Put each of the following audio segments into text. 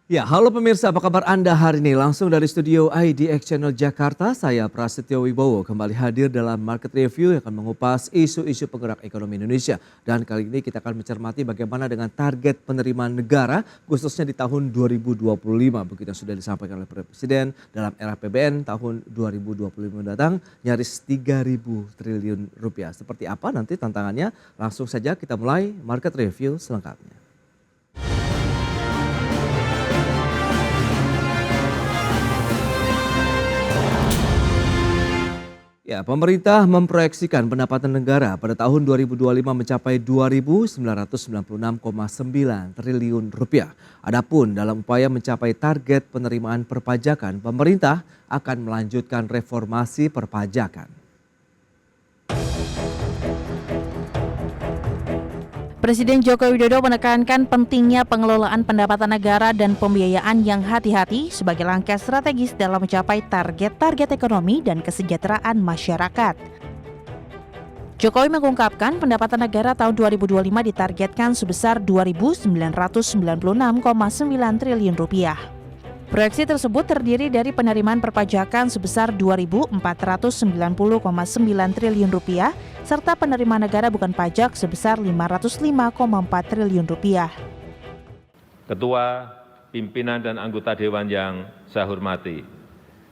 Ya, halo pemirsa, apa kabar Anda hari ini? Langsung dari studio IDX Channel Jakarta, saya Prasetyo Wibowo kembali hadir dalam Market Review yang akan mengupas isu-isu penggerak ekonomi Indonesia. Dan kali ini kita akan mencermati bagaimana dengan target penerimaan negara, khususnya di tahun 2025. Begitu yang sudah disampaikan oleh Presiden dalam era PBN tahun 2025 mendatang, nyaris 3.000 triliun rupiah. Seperti apa nanti tantangannya? Langsung saja kita mulai Market Review selengkapnya. Ya, pemerintah memproyeksikan pendapatan negara pada tahun 2025 mencapai 2.996,9 triliun rupiah. Adapun dalam upaya mencapai target penerimaan perpajakan, pemerintah akan melanjutkan reformasi perpajakan. Presiden Joko Widodo menekankan pentingnya pengelolaan pendapatan negara dan pembiayaan yang hati-hati sebagai langkah strategis dalam mencapai target-target ekonomi dan kesejahteraan masyarakat. Jokowi mengungkapkan pendapatan negara tahun 2025 ditargetkan sebesar 2.996,9 triliun rupiah. Proyeksi tersebut terdiri dari penerimaan perpajakan sebesar 2.490,9 triliun rupiah serta penerimaan negara bukan pajak sebesar 505,4 triliun rupiah. Ketua, pimpinan dan anggota Dewan yang saya hormati,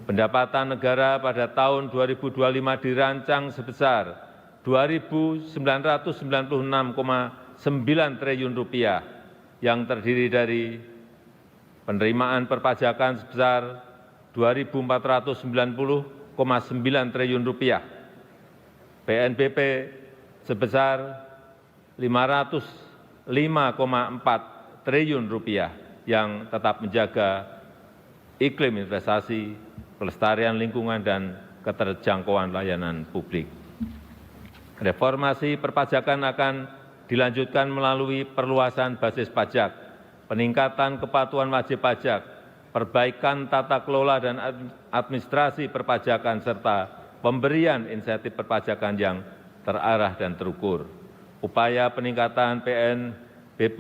pendapatan negara pada tahun 2025 dirancang sebesar 2.996,9 triliun rupiah yang terdiri dari penerimaan perpajakan sebesar 2.490,9 triliun rupiah, PNBP sebesar 505,4 triliun rupiah yang tetap menjaga iklim investasi, pelestarian lingkungan, dan keterjangkauan layanan publik. Reformasi perpajakan akan dilanjutkan melalui perluasan basis pajak, peningkatan kepatuhan wajib pajak, perbaikan tata kelola dan administrasi perpajakan, serta pemberian insentif perpajakan yang terarah dan terukur. Upaya peningkatan PNBP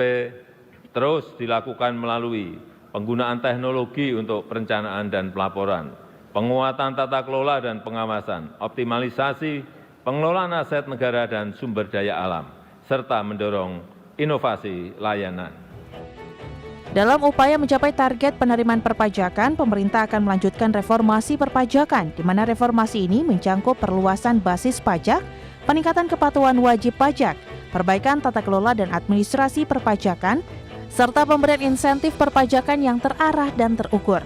terus dilakukan melalui penggunaan teknologi untuk perencanaan dan pelaporan, penguatan tata kelola dan pengawasan, optimalisasi pengelolaan aset negara dan sumber daya alam, serta mendorong inovasi layanan. Dalam upaya mencapai target penerimaan perpajakan, pemerintah akan melanjutkan reformasi perpajakan, di mana reformasi ini mencakup perluasan basis pajak, peningkatan kepatuhan wajib pajak, perbaikan tata kelola dan administrasi perpajakan, serta pemberian insentif perpajakan yang terarah dan terukur.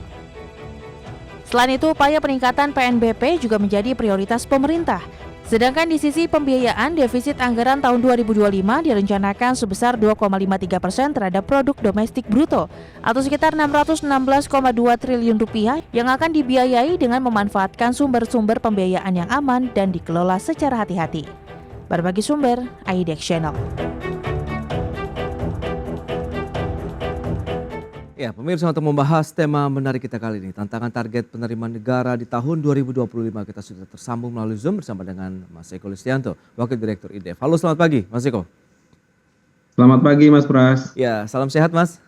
Selain itu, upaya peningkatan PNBP juga menjadi prioritas pemerintah. Sedangkan di sisi pembiayaan, defisit anggaran tahun 2025 direncanakan sebesar 2,53% terhadap produk domestik bruto atau sekitar 616,2 triliun rupiah yang akan dibiayai dengan memanfaatkan sumber-sumber pembiayaan yang aman dan dikelola secara hati-hati. Berbagi sumber, IDX Channel. Ya, pemirsa, untuk membahas tema menarik kita kali ini, tantangan target penerimaan negara di tahun 2025, kita sudah tersambung melalui Zoom bersama dengan Mas Eko Listianto, Wakil Direktur IDF. Halo, selamat pagi Mas Eko. Selamat pagi Mas Pras. Ya, salam sehat Mas.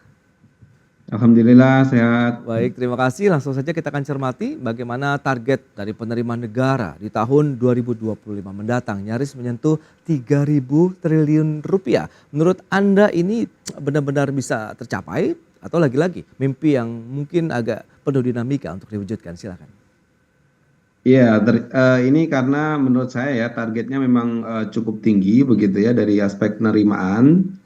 Alhamdulillah sehat. Baik, terima kasih. Langsung saja kita akan cermati bagaimana target dari penerimaan negara di tahun 2025 mendatang, nyaris menyentuh 3.000 triliun rupiah. Menurut Anda ini benar-benar bisa tercapai? Atau lagi-lagi mimpi yang mungkin agak penuh dinamika untuk diwujudkan? Silakan. Iya, ini karena menurut saya ya targetnya memang cukup tinggi begitu ya dari aspek penerimaan.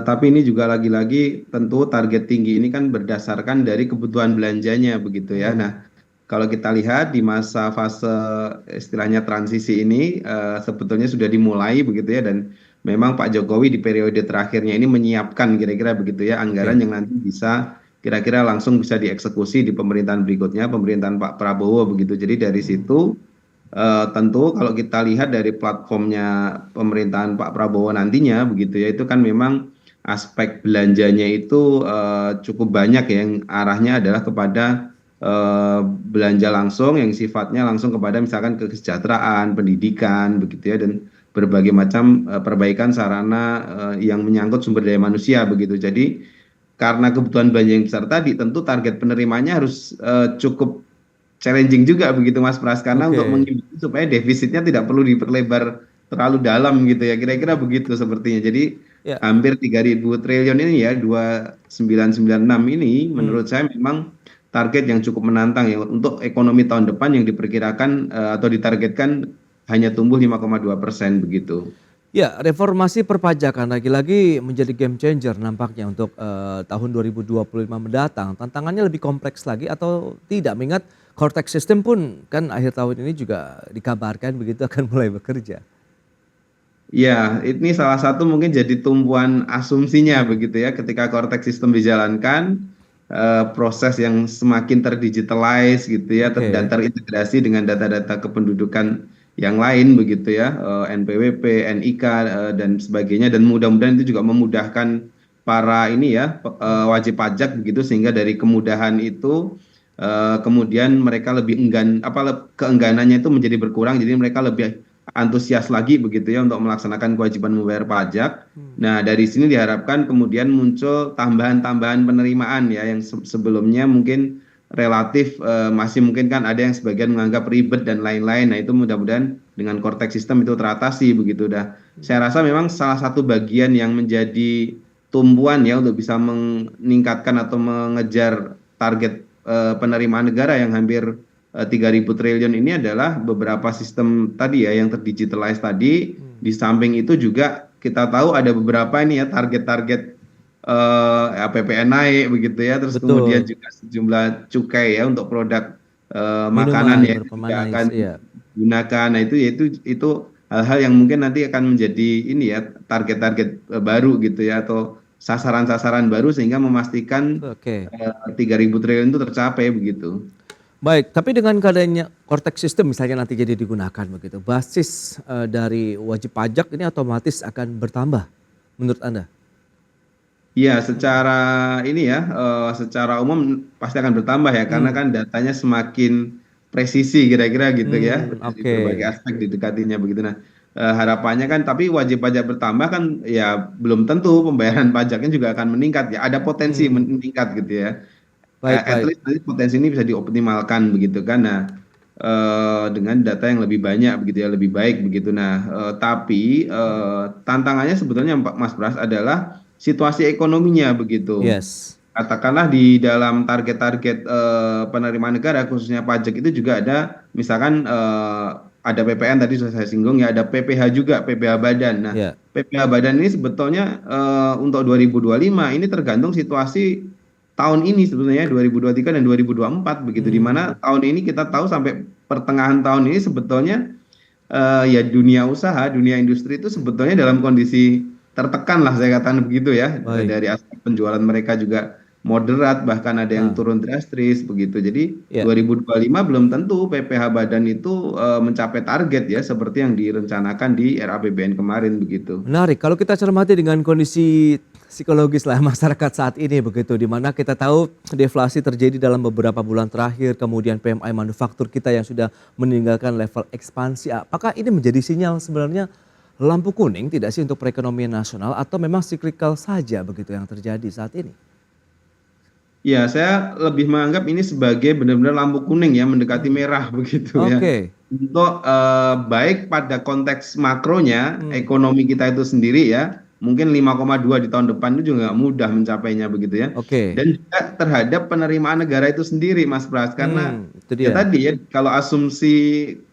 Tapi ini juga lagi-lagi tentu target tinggi ini kan berdasarkan dari kebutuhan belanjanya begitu ya. Nah, kalau kita lihat di masa fase istilahnya transisi ini sebetulnya sudah dimulai begitu ya, dan memang Pak Jokowi di periode terakhirnya ini menyiapkan kira-kira begitu ya anggaran yang nanti bisa kira-kira langsung bisa dieksekusi di pemerintahan berikutnya, pemerintahan Pak Prabowo begitu. Jadi dari situ tentu kalau kita lihat dari platformnya pemerintahan Pak Prabowo nantinya begitu ya, itu kan memang aspek belanjanya itu cukup banyak ya, yang arahnya adalah kepada belanja langsung yang sifatnya langsung kepada misalkan kesejahteraan, pendidikan begitu ya, dan berbagai macam perbaikan sarana yang menyangkut sumber daya manusia begitu. Jadi karena kebutuhan belanja yang besar tadi, tentu target penerimanya harus cukup challenging juga begitu Mas Pras, karena untuk Oke. mengimbangi supaya defisitnya tidak perlu diperlebar terlalu dalam gitu ya, kira-kira begitu sepertinya. Jadi Ya. hampir 3.000 triliun ini ya, 2.996 ini Hmm. menurut saya memang target yang cukup menantang ya untuk ekonomi tahun depan yang diperkirakan atau ditargetkan hanya tumbuh 5,2% begitu. Ya, reformasi perpajakan lagi-lagi menjadi game changer nampaknya untuk tahun 2025 mendatang. Tantangannya lebih kompleks lagi atau tidak? Mengingat core tax system pun kan akhir tahun ini juga dikabarkan begitu akan mulai bekerja. Ya, ini salah satu mungkin jadi tumpuan asumsinya begitu ya, ketika cortex system dijalankan, proses yang semakin terdigitalize gitu ya, dan Oke, terintegrasi dengan data-data kependudukan yang lain begitu ya, NPWP, NIK, dan sebagainya, dan mudah-mudahan itu juga memudahkan para ini ya, wajib pajak begitu, sehingga dari kemudahan itu kemudian mereka lebih enggan, keengganannya itu menjadi berkurang, jadi mereka lebih antusias lagi begitu ya untuk melaksanakan kewajiban membayar pajak. Nah, dari sini diharapkan kemudian muncul tambahan-tambahan penerimaan ya yang sebelumnya mungkin relatif masih mungkin kan ada yang sebagian menganggap ribet dan lain-lain. Nah, itu mudah-mudahan dengan cortex system itu teratasi begitu dah. Saya rasa memang salah satu bagian yang menjadi tumpuan ya untuk bisa meningkatkan atau mengejar target penerimaan negara yang hampir 3.000 triliun ini adalah beberapa sistem tadi ya yang terdigitalize tadi. Di samping itu juga kita tahu ada beberapa ini ya target-target APBN naik begitu ya, terus kemudian betul. juga sejumlah cukai ya untuk produk makanan Minuman ya itu juga akan berpemanis, iya. digunakan. Nah, itu hal-hal yang mungkin nanti akan menjadi ini ya target-target baru gitu ya, atau sasaran-sasaran baru sehingga memastikan Oke. 3.000 triliun itu tercapai begitu. Baik, tapi dengan keadaannya cortex system misalnya nanti jadi digunakan begitu, basis dari wajib pajak ini otomatis akan bertambah menurut Anda? Iya, secara ini ya, secara umum pasti akan bertambah ya, karena Hmm. kan datanya semakin presisi kira-kira gitu ya, dari Oke. berbagai aspek didekatinya begitu. Nah, harapannya kan tapi wajib pajak bertambah kan ya belum tentu pembayaran pajaknya juga akan meningkat ya, ada potensi Hmm. meningkat gitu ya. Baik, At baik. least nanti potensi ini bisa dioptimalkan begitu kan. Nah, dengan data yang lebih banyak begitu ya, lebih baik begitu. Nah, tapi tantangannya sebetulnya Mas Pras adalah situasi ekonominya begitu. Yes. Katakanlah di dalam target-target penerimaan negara khususnya pajak itu juga ada misalkan ada PPN tadi sudah saya singgung ya, ada PPH juga, PPH badan. Nah, Ya. PPH badan ini sebetulnya untuk 2025 ini tergantung situasi tahun ini sebetulnya 2023 dan 2024 begitu, di Hmm. mana tahun ini kita tahu sampai pertengahan tahun ini sebetulnya ya dunia usaha, dunia industri itu sebetulnya dalam kondisi tertekan lah saya katakan begitu ya. Baik. Dari aspek penjualan mereka juga moderat, bahkan ada yang Ah, turun drastis begitu. Jadi ya. 2025 belum tentu PPH badan itu mencapai target ya seperti yang direncanakan di RAPBN kemarin begitu. Menarik. Kalau kita cermati dengan kondisi psikologis lah masyarakat saat ini begitu, di mana kita tahu deflasi terjadi dalam beberapa bulan terakhir, kemudian PMI manufaktur kita yang sudah meninggalkan level ekspansi. Apakah ini menjadi sinyal sebenarnya lampu kuning tidak sih untuk perekonomian nasional atau memang siklikal saja begitu yang terjadi saat ini? Ya, saya lebih menganggap ini sebagai benar-benar lampu kuning ya, mendekati Hmm. merah begitu ya. Oke. Untuk baik pada konteks makronya, Hmm. ekonomi kita itu sendiri ya, mungkin 5,2 di tahun depan itu juga nggak mudah mencapainya begitu ya. Oke. Dan juga terhadap penerimaan negara itu sendiri, Mas Pras. Karena Itu ya dia. tadi ya, kalau asumsi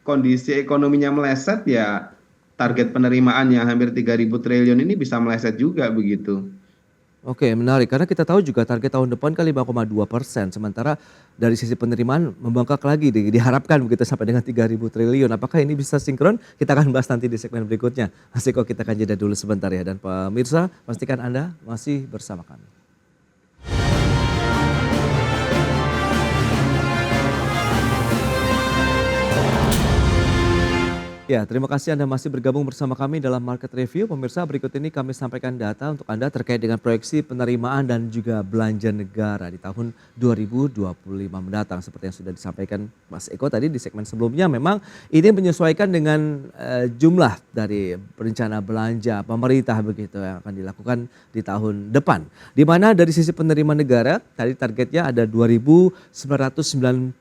kondisi ekonominya meleset ya, target penerimaan yang hampir 3.000 triliun ini bisa meleset juga begitu. Oke, menarik karena kita tahu juga target tahun depan kan 5,2%, sementara dari sisi penerimaan membengkak lagi diharapkan begitu sampai dengan 3.000 triliun. Apakah ini bisa sinkron? Kita akan bahas nanti di segmen berikutnya. Mas Eko, kita akan jeda dulu sebentar ya, dan pemirsa pastikan Anda masih bersama kami. Ya, terima kasih Anda masih bergabung bersama kami dalam Market Review. Pemirsa, berikut ini kami sampaikan data untuk Anda terkait dengan proyeksi penerimaan dan juga belanja negara di tahun 2025 mendatang. Seperti yang sudah disampaikan Mas Eko tadi di segmen sebelumnya, memang ini menyesuaikan dengan jumlah dari rencana belanja pemerintah begitu yang akan dilakukan di tahun depan. Di mana dari sisi penerimaan negara, tadi targetnya ada 2.996,9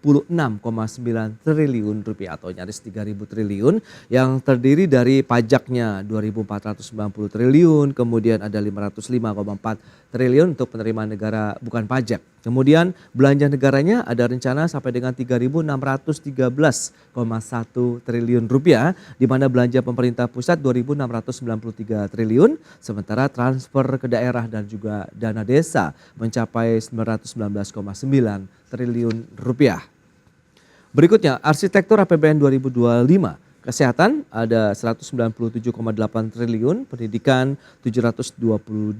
triliun rupiah atau nyaris 3.000 triliun. Yang terdiri dari pajaknya 2.490 triliun, kemudian ada 505,4 triliun untuk penerimaan negara bukan pajak. Kemudian belanja negaranya ada rencana sampai dengan 3.613,1 triliun rupiah, di mana belanja pemerintah pusat 2.693 triliun, sementara transfer ke daerah dan juga dana desa mencapai 919,9 triliun rupiah. Berikutnya, arsitektur APBN 2025. Kesehatan ada 197,8 triliun, pendidikan 722,6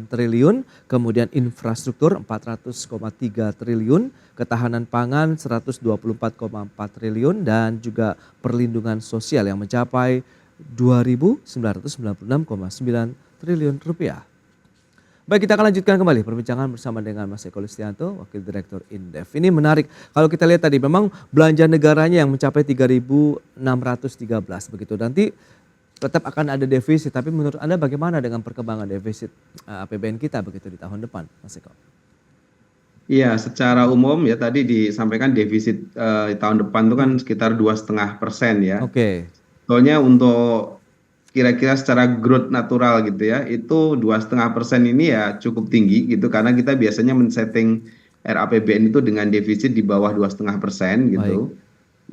triliun, kemudian infrastruktur 400,3 triliun, ketahanan pangan 124,4 triliun, dan juga perlindungan sosial yang mencapai 2.996,9 triliun rupiah. Baik, kita akan lanjutkan kembali perbincangan bersama dengan Mas Eko Listianto, Wakil Direktur Indef. Ini menarik, kalau kita lihat tadi memang belanja negaranya yang mencapai 3.613 begitu. Nanti tetap akan ada defisit, tapi menurut Anda bagaimana dengan perkembangan defisit APBN kita begitu di tahun depan, Mas Eko? Iya, secara umum ya tadi disampaikan defisit di tahun depan itu kan sekitar 2,5% ya. Oke. Soalnya untuk kira-kira secara growth natural gitu ya, itu 2,5% ini ya cukup tinggi gitu karena kita biasanya men-setting RAPBN itu dengan defisit di bawah 2,5% gitu.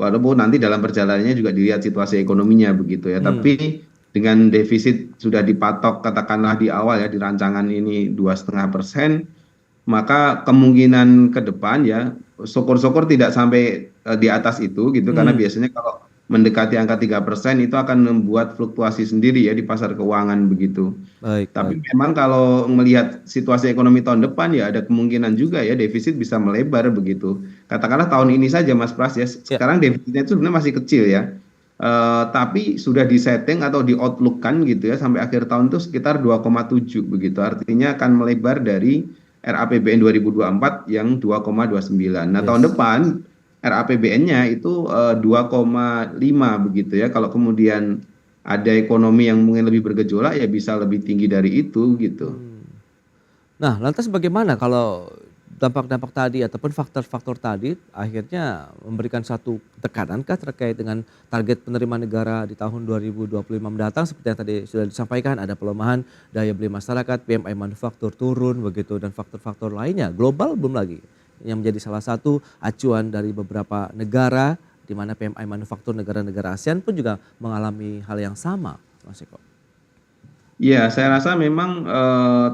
Walaupun nanti dalam perjalanannya juga dilihat situasi ekonominya begitu ya. Tapi dengan defisit sudah dipatok katakanlah di awal ya di rancangan ini 2,5%, maka kemungkinan ke depan ya syukur-syukur tidak sampai di atas itu gitu karena biasanya kalau mendekati angka 3% itu akan membuat fluktuasi sendiri ya di pasar keuangan begitu. Tapi memang kalau melihat situasi ekonomi tahun depan ya ada kemungkinan juga ya defisit bisa melebar begitu. Katakanlah tahun ini saja Mas Pras ya, sekarang defisitnya itu sebenarnya masih kecil ya. Tapi sudah disetting atau di outlook-kan gitu ya sampai akhir tahun itu sekitar 2,7 begitu. Artinya akan melebar dari RAPBN 2024 yang 2,29. Nah, tahun depan RAPBN-nya itu 2,5 begitu ya. Kalau kemudian ada ekonomi yang mungkin lebih bergejolak ya bisa lebih tinggi dari itu gitu. Nah, lantas bagaimana kalau dampak-dampak tadi ataupun faktor-faktor tadi akhirnya memberikan satu tekanankah terkait dengan target penerimaan negara di tahun 2025 mendatang seperti yang tadi sudah disampaikan, ada pelemahan daya beli masyarakat, PMI manufaktur turun begitu, dan faktor-faktor lainnya global belum lagi yang menjadi salah satu acuan dari beberapa negara di mana PMI manufaktur negara-negara ASEAN pun juga mengalami hal yang sama, Mas Eko. Ya, saya rasa memang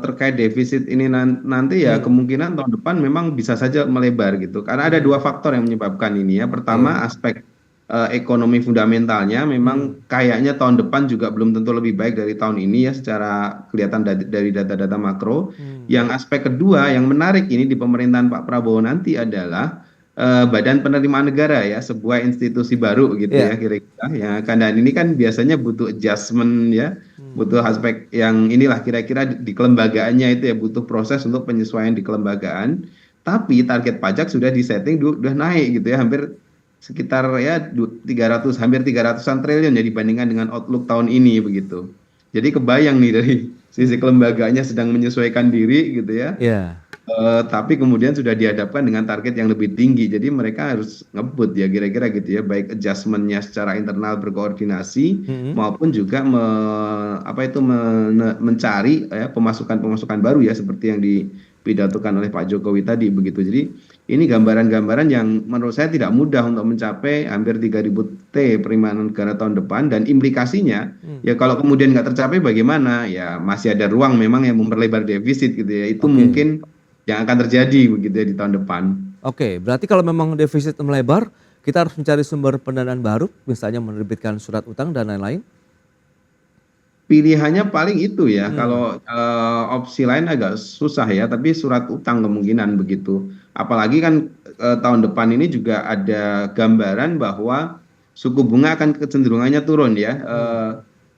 terkait defisit ini nanti ya kemungkinan tahun depan memang bisa saja melebar gitu. Karena ada dua faktor yang menyebabkan ini ya. Pertama aspek ekonomi fundamentalnya memang kayaknya tahun depan juga belum tentu lebih baik dari tahun ini ya secara kelihatan dari data-data makro. Yang aspek kedua yang menarik ini di pemerintahan Pak Prabowo nanti adalah Badan Penerimaan Negara ya, sebuah institusi baru gitu ya kira-kira ya. Karena ini kan biasanya butuh adjustment ya, butuh aspek yang inilah kira-kira di kelembagaannya itu ya, butuh proses untuk penyesuaian di kelembagaan. Tapi target pajak sudah disetting udah naik gitu ya, hampir sekitar ya 300 hampir 300-an triliun ya dibandingkan dengan outlook tahun ini begitu. Jadi kebayang nih dari sisi kelembagaannya sedang menyesuaikan diri gitu ya. Tapi kemudian sudah dihadapkan dengan target yang lebih tinggi, jadi mereka harus ngebut ya kira-kira gitu ya, baik adjustmentnya secara internal berkoordinasi maupun juga mencari ya, pemasukan baru ya seperti yang dipidatokan oleh Pak Jokowi tadi begitu. Jadi ini gambaran-gambaran yang menurut saya tidak mudah untuk mencapai hampir 3.000 T penerimaan negara tahun depan, dan implikasinya ya kalau kemudian nggak tercapai bagaimana ya, masih ada ruang memang yang memperlebar defisit gitu ya, itu mungkin yang akan terjadi begitu ya di tahun depan. Oke, berarti kalau memang defisit melebar, kita harus mencari sumber pendanaan baru, misalnya menerbitkan surat utang dan lain-lain? Pilihannya paling itu ya, kalau opsi lain agak susah ya, tapi surat utang kemungkinan begitu. Apalagi kan tahun depan ini juga ada gambaran bahwa suku bunga akan kecenderungannya turun ya.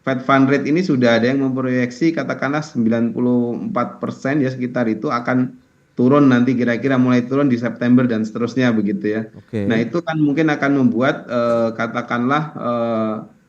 Fed Fund Rate ini sudah ada yang memproyeksi katakanlah 94% ya sekitar itu akan turun nanti kira-kira mulai turun di September dan seterusnya begitu ya. Oke. Nah itu kan mungkin akan membuat katakanlah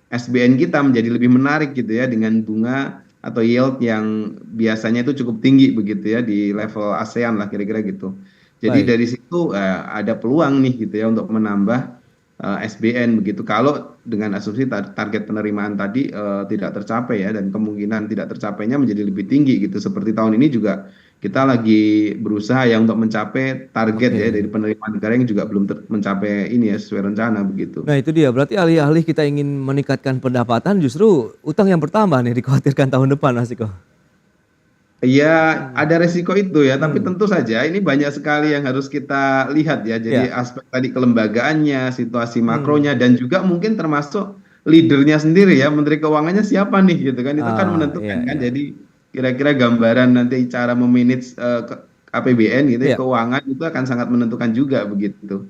SBN kita menjadi lebih menarik gitu ya dengan bunga atau yield yang biasanya itu cukup tinggi begitu ya di level ASEAN lah kira-kira gitu. Jadi Baik. dari situ ada peluang nih gitu ya untuk menambah SBN begitu. Kalau dengan asumsi target penerimaan tadi tidak tercapai ya dan kemungkinan tidak tercapainya menjadi lebih tinggi gitu. Seperti tahun ini juga kita lagi berusaha ya untuk mencapai target ya dari Oke. penerimaan negara yang juga belum mencapai ini ya sesuai rencana begitu. Nah itu dia, berarti alih-alih kita ingin meningkatkan pendapatan justru utang yang bertambah nih dikhawatirkan tahun depan Mas Iko. Ya, Hmm. ada resiko itu ya, tapi Hmm. tentu saja ini banyak sekali yang harus kita lihat ya. Jadi Ya. aspek tadi kelembagaannya, situasi Hmm. makronya, dan juga mungkin termasuk leadernya sendiri ya, Menteri Keuangannya siapa nih gitu kan, itu kan Iya menentukan kan. iya. Jadi kira-kira gambaran nanti cara memanage APBN gitu ya, Iya. keuangan itu akan sangat menentukan juga begitu.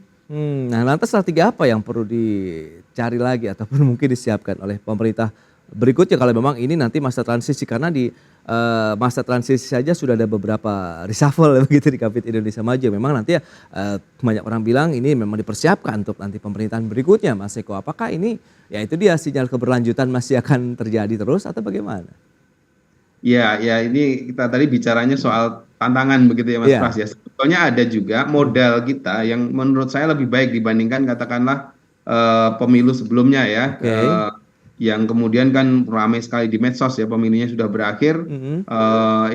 Nah lantas strategi apa yang perlu dicari lagi ataupun mungkin disiapkan oleh pemerintah berikutnya kalau memang ini nanti masa transisi karena di masa transisi saja sudah ada beberapa reshuffle begitu di Kabinet Indonesia Maju. Memang nanti ya banyak orang bilang ini memang dipersiapkan untuk nanti pemerintahan berikutnya Mas Eko. Apakah ini ya itu dia sinyal keberlanjutan masih akan terjadi terus atau bagaimana? Ya, ya ini kita tadi bicaranya soal tantangan begitu ya Mas Iya. Pras ya. Sebetulnya ada juga modal kita yang menurut saya lebih baik dibandingkan katakanlah pemilu sebelumnya ya. Oke. Yang kemudian kan ramai sekali di medsos ya pemilunya sudah berakhir. Mhm.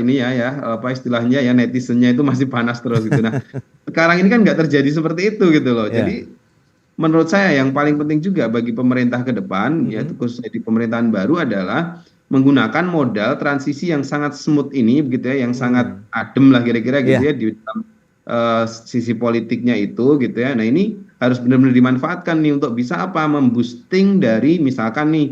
Ini ya apa istilahnya ya netizennya itu masih panas terus gitu. Nah sekarang ini kan nggak terjadi seperti itu gitu loh. Iya. Jadi menurut saya yang paling penting juga bagi pemerintah ke depan, yaitu Mhm. khususnya di pemerintahan baru adalah menggunakan modal transisi yang sangat smooth ini, begitu ya, yang sangat Mmm. adem lah kira-kira gitu Iya. ya di dalam sisi politiknya itu, gitu ya. Nah ini harus benar-benar dimanfaatkan nih untuk bisa apa? Memboosting dari misalkan nih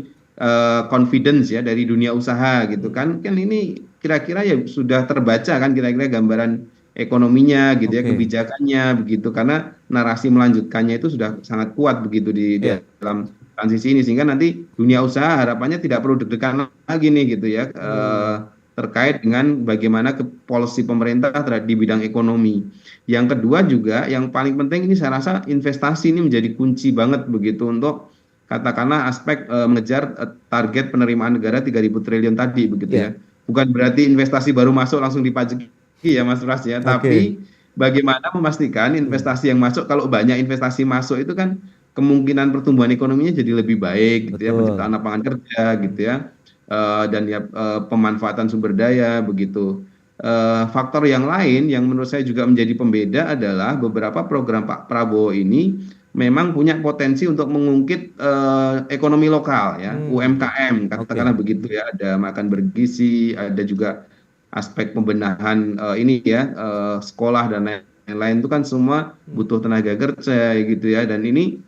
confidence ya dari dunia usaha gitu kan? Kan ini kira-kira ya sudah terbaca kan kira-kira gambaran ekonominya gitu ya, Oke. kebijakannya begitu karena narasi melanjutkannya itu sudah sangat kuat begitu di Iya. dalam transisi ini sehingga nanti dunia usaha harapannya tidak perlu deg-degan lagi nih gitu ya Mmm. terkait dengan bagaimana policy pemerintah terhadap di bidang ekonomi. Yang kedua juga yang paling penting ini saya rasa investasi ini menjadi kunci banget begitu untuk katakanlah aspek mengejar target penerimaan negara 3.000 triliun tadi begitu ya. Iya. Bukan berarti investasi baru masuk langsung dipajaki ya Mas Pras ya, Oke. tapi bagaimana memastikan Mmm. investasi yang masuk kalau banyak investasi masuk itu kan kemungkinan pertumbuhan ekonominya jadi lebih baik gitu ya, Betul. penciptaan lapangan kerja gitu ya, dan ya pemanfaatan sumber daya begitu. Faktor yang lain yang menurut saya juga menjadi pembeda adalah beberapa program Pak Prabowo ini memang punya potensi untuk mengungkit ekonomi lokal ya, Mmm. UMKM Oke. katakanlah begitu ya, ada makan bergizi, ada juga aspek pembenahan ini ya, sekolah dan lain-lain itu kan semua Mmm. butuh tenaga kerja gitu ya, dan ini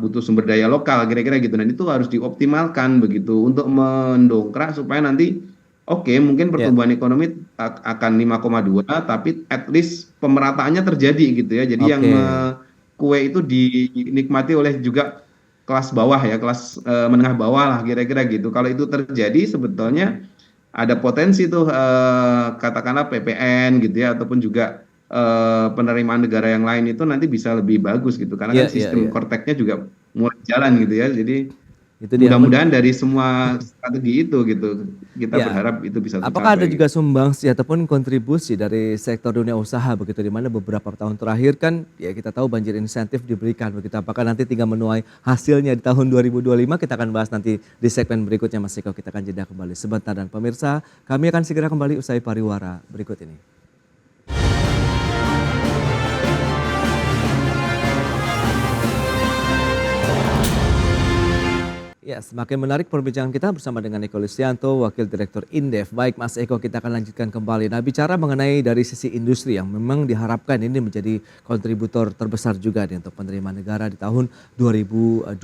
butuh sumber daya lokal kira-kira gitu dan itu harus dioptimalkan begitu untuk mendongkrak supaya nanti oke mungkin Iya. pertumbuhan ekonomi akan 5,2 tapi at least pemerataannya terjadi gitu ya. Jadi yang Oke. kue itu dinikmati oleh juga kelas bawah ya, kelas menengah bawah lah kira-kira gitu. Kalau itu terjadi sebetulnya ada potensi tuh katakanlah PPN gitu ya ataupun juga penerimaan negara yang lain itu nanti bisa lebih bagus gitu karena Iya kan iya sistem iya. korteknya juga mulai jalan gitu ya. Jadi Itu dia mudah-mudahan dari semua strategi itu gitu kita ya. berharap itu bisa Apakah ada tercapai juga gitu. sumbangsi ataupun kontribusi dari sektor dunia usaha begitu di mana beberapa tahun terakhir kan ya kita tahu banjir insentif diberikan begitu. Apakah nanti tinggal menuai hasilnya di tahun 2025 kita akan bahas nanti di segmen berikutnya Mas Eko. Kita akan jeda kembali sebentar dan pemirsa kami akan segera kembali usai pariwara berikut ini. Ya, semakin menarik perbincangan kita bersama dengan Eko Listianto, Wakil Direktur Indef. Baik Mas Eko, kita akan lanjutkan kembali. Nah, bicara mengenai dari sisi industri yang memang diharapkan ini menjadi kontributor terbesar juga nih untuk penerimaan negara di tahun 2025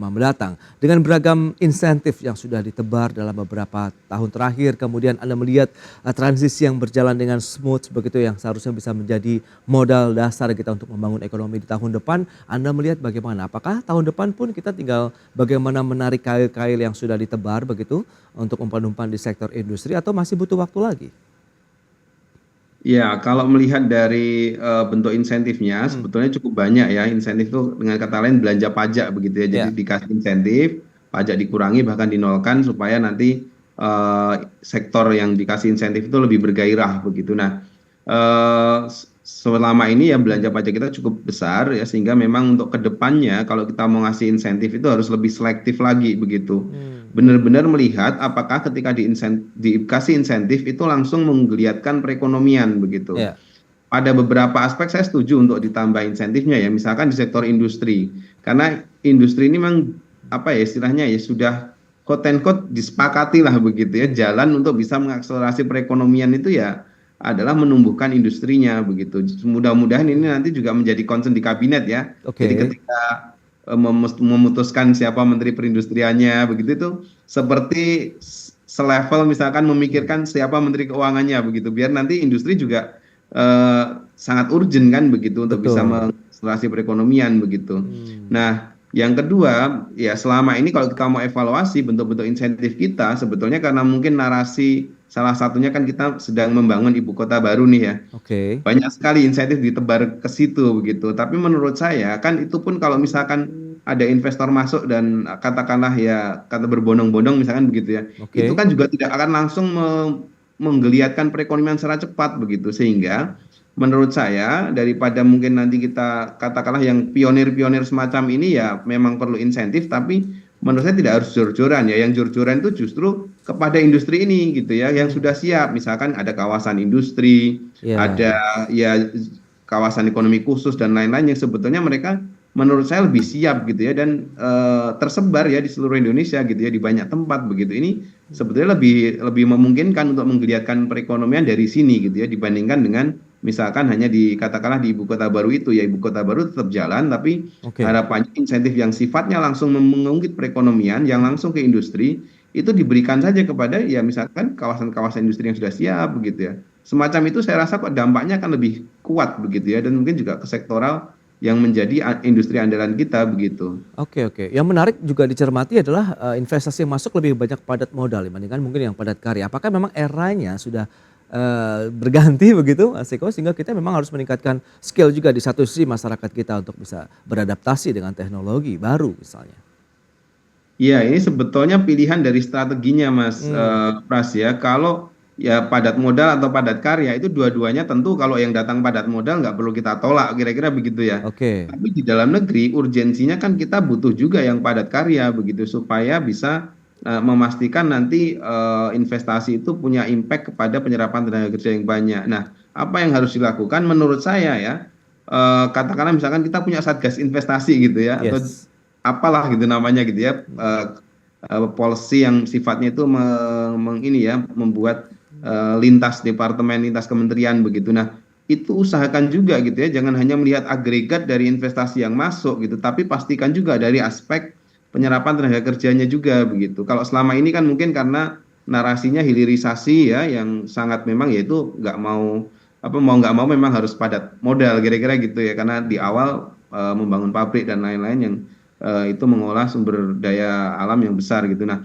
mendatang. Dengan beragam insentif yang sudah ditebar dalam beberapa tahun terakhir, kemudian Anda melihat transisi yang berjalan dengan smooth begitu yang seharusnya bisa menjadi modal dasar kita untuk membangun ekonomi di tahun depan. Anda melihat bagaimana? Apakah tahun depan pun kita tinggal bagaimana menarik kail-kail yang sudah ditebar begitu untuk umpan-umpan di sektor industri atau masih butuh waktu lagi? Ya, kalau melihat dari bentuk insentifnya sebetulnya cukup banyak ya. Insentif itu dengan kata lain belanja pajak begitu ya. Jadi Ya, dikasih insentif, pajak dikurangi bahkan dinolkan supaya nanti sektor yang dikasih insentif itu lebih bergairah begitu. Nah, selama ini ya belanja pajak kita cukup besar ya sehingga memang untuk kedepannya kalau kita mau ngasih insentif itu harus lebih selektif lagi begitu. Benar-benar melihat apakah ketika dikasih insentif itu langsung menggeliatkan perekonomian begitu. ya, Pada beberapa aspek saya setuju untuk ditambah insentifnya ya, misalkan di sektor industri. Karena industri ini memang apa ya istilahnya ya sudah quote and quote disepakati lah begitu ya, jalan untuk bisa mengakselerasi perekonomian itu ya adalah menumbuhkan industrinya begitu. Mudah-mudahan ini nanti juga menjadi concern di kabinet ya. Jadi oke. ketika memutuskan siapa menteri perindustriannya begitu itu seperti selevel misalkan memikirkan siapa menteri keuangannya begitu biar nanti industri juga sangat urgent kan begitu untuk bisa Betul. mengakselerasi perekonomian begitu. Nah, yang kedua ya selama ini kalau kita mau evaluasi bentuk-bentuk insentif kita sebetulnya karena mungkin narasi salah satunya kan kita sedang membangun ibu kota baru nih ya. Oke. Banyak sekali insentif ditebar ke situ begitu. Tapi menurut saya kan itu pun kalau misalkan ada investor masuk dan katakanlah ya kata berbondong-bondong misalkan begitu ya. Itu Oke. kan juga tidak akan langsung menggeliatkan perekonomian secara cepat begitu. Sehingga menurut saya daripada mungkin nanti kita katakanlah yang pionir-pionir semacam ini ya memang perlu insentif tapi menurut saya tidak harus jor-joran ya. Yang jor-joran itu justru kepada industri ini gitu ya yang sudah siap. Misalkan ada kawasan industri, Ya, ada ya kawasan ekonomi khusus dan lain-lain yang sebetulnya mereka menurut saya lebih siap gitu ya dan tersebar ya di seluruh Indonesia gitu ya di banyak tempat begitu. Ini sebetulnya lebih lebih memungkinkan untuk menggeliatkan perekonomian dari sini gitu ya dibandingkan dengan misalkan hanya katakanlah di ibu kota baru itu ya ibu kota baru tetap jalan tapi oke. harapannya insentif yang sifatnya langsung mengungkit perekonomian yang langsung ke industri itu diberikan saja kepada ya misalkan kawasan-kawasan industri yang sudah siap begitu ya. Semacam itu saya rasa kok dampaknya akan lebih kuat begitu ya dan mungkin juga ke sektoral yang menjadi industri andalan kita begitu. Oke, oke. Yang menarik juga dicermati adalah investasi yang masuk lebih banyak padat modal dibandingkan mungkin yang padat karya. Apakah memang eranya sudah berganti begitu Mas Eko sehingga kita memang harus meningkatkan skill juga di satu sisi masyarakat kita untuk bisa beradaptasi dengan teknologi baru misalnya. Iya, ini sebetulnya pilihan dari strateginya Mas Hmm, Pras ya. Kalau ya padat modal atau padat karya itu dua-duanya tentu kalau yang datang padat modal nggak perlu kita tolak kira-kira begitu ya. oke. Tapi di dalam negeri urgensinya kan kita butuh juga yang padat karya begitu supaya bisa memastikan nanti investasi itu punya impact kepada penyerapan tenaga kerja yang banyak. Nah, apa yang harus dilakukan menurut saya ya katakanlah misalkan kita punya satgas investasi gitu ya atau Yes. apalah gitu namanya gitu ya policy yang sifatnya itu ini ya membuat lintas departemen, lintas kementerian begitu. Nah, itu usahakan juga gitu ya, jangan hanya melihat agregat dari investasi yang masuk gitu, tapi pastikan juga dari aspek penyerapan tenaga kerjanya juga begitu. Kalau selama ini kan mungkin karena narasinya hilirisasi ya, yang sangat memang yaitu nggak mau apa mau nggak mau memang harus padat modal kira-kira gitu ya, karena di awal membangun pabrik dan lain-lain yang itu mengolah sumber daya alam yang besar gitu. Nah,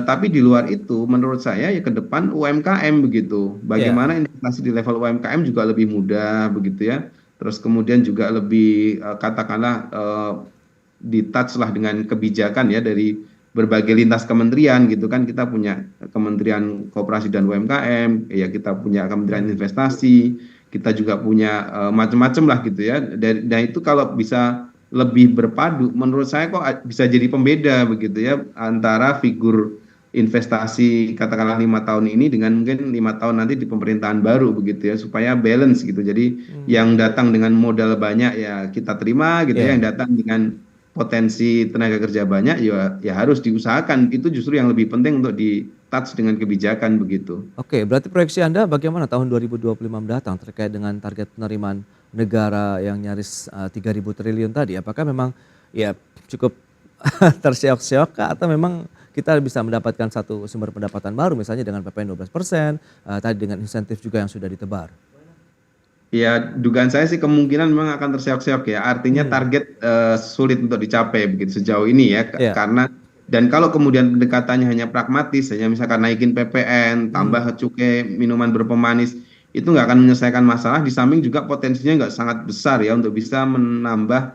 tapi di luar itu menurut saya ya ke depan UMKM begitu. Ya, Bagaimana investasi di level UMKM juga lebih mudah begitu ya. Terus kemudian juga lebih katakanlah di-touch lah dengan kebijakan ya dari berbagai lintas kementerian gitu kan. Kita punya Kementerian Koperasi dan UMKM, ya kita punya Kementerian Investasi, kita juga punya macam-macam lah gitu ya. Dan itu kalau bisa lebih berpadu, menurut saya kok bisa jadi pembeda begitu ya antara figur investasi katakanlah 5 tahun ini dengan mungkin 5 tahun nanti di pemerintahan baru begitu ya supaya balance gitu. Jadi yang datang dengan modal banyak ya kita terima gitu ya, ya. yang datang dengan potensi tenaga kerja banyak, ya harus diusahakan. Itu justru yang lebih penting untuk di-touch dengan kebijakan begitu. Oke, berarti proyeksi Anda bagaimana tahun 2025 mendatang terkait dengan target penerimaan negara yang nyaris 3.000 triliun tadi? Apakah memang ya cukup terseok-seok kah, atau memang kita bisa mendapatkan satu sumber pendapatan baru misalnya dengan PPN 12%, tadi dengan insentif juga yang sudah ditebar? Ya, dugaan saya sih kemungkinan memang akan terseok-seok ya. Artinya target sulit untuk dicapai begitu sejauh ini ya. Iya. Karena dan kalau kemudian pendekatannya hanya pragmatis, hanya misalkan naikin PPN, tambah cukai minuman berpemanis, itu nggak akan menyelesaikan masalah. Di samping juga potensinya nggak sangat besar ya untuk bisa menambah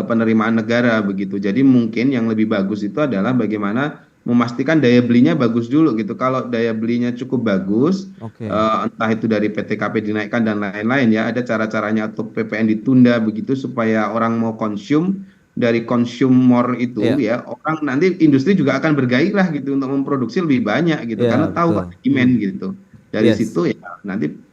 penerimaan negara begitu. Jadi mungkin yang lebih bagus itu adalah bagaimana memastikan daya belinya bagus dulu gitu. Kalau daya belinya cukup bagus, Oke. entah itu dari PTKP dinaikkan dan lain-lain ya, ada cara-caranya atau PPN ditunda begitu supaya orang mau konsum, dari consumer itu ya, orang nanti industri juga akan bergairah gitu untuk memproduksi lebih banyak gitu, Iya, karena tahu betul. ada demand gitu. Dari Yes. situ ya nanti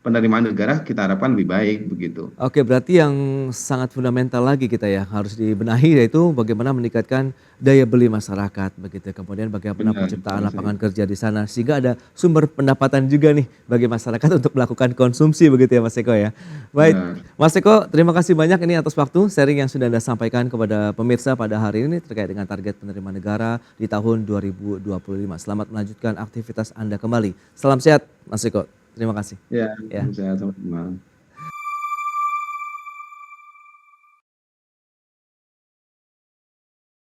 penerimaan negara kita harapkan lebih baik begitu. Oke, berarti yang sangat fundamental lagi kita ya harus dibenahi, yaitu bagaimana meningkatkan daya beli masyarakat begitu. Kemudian bagaimana Benar, penciptaan betul lapangan kerja di sana sehingga ada sumber pendapatan juga nih bagi masyarakat untuk melakukan konsumsi begitu ya Mas Eko ya. Baik, Benar. Mas Eko, terima kasih banyak ini atas waktu sharing yang sudah Anda sampaikan kepada pemirsa pada hari ini terkait dengan target penerimaan negara di tahun 2025. Selamat melanjutkan aktivitas Anda kembali. Salam sehat Mas Eko. Terima kasih. Ya, Ya. saya sama-sama.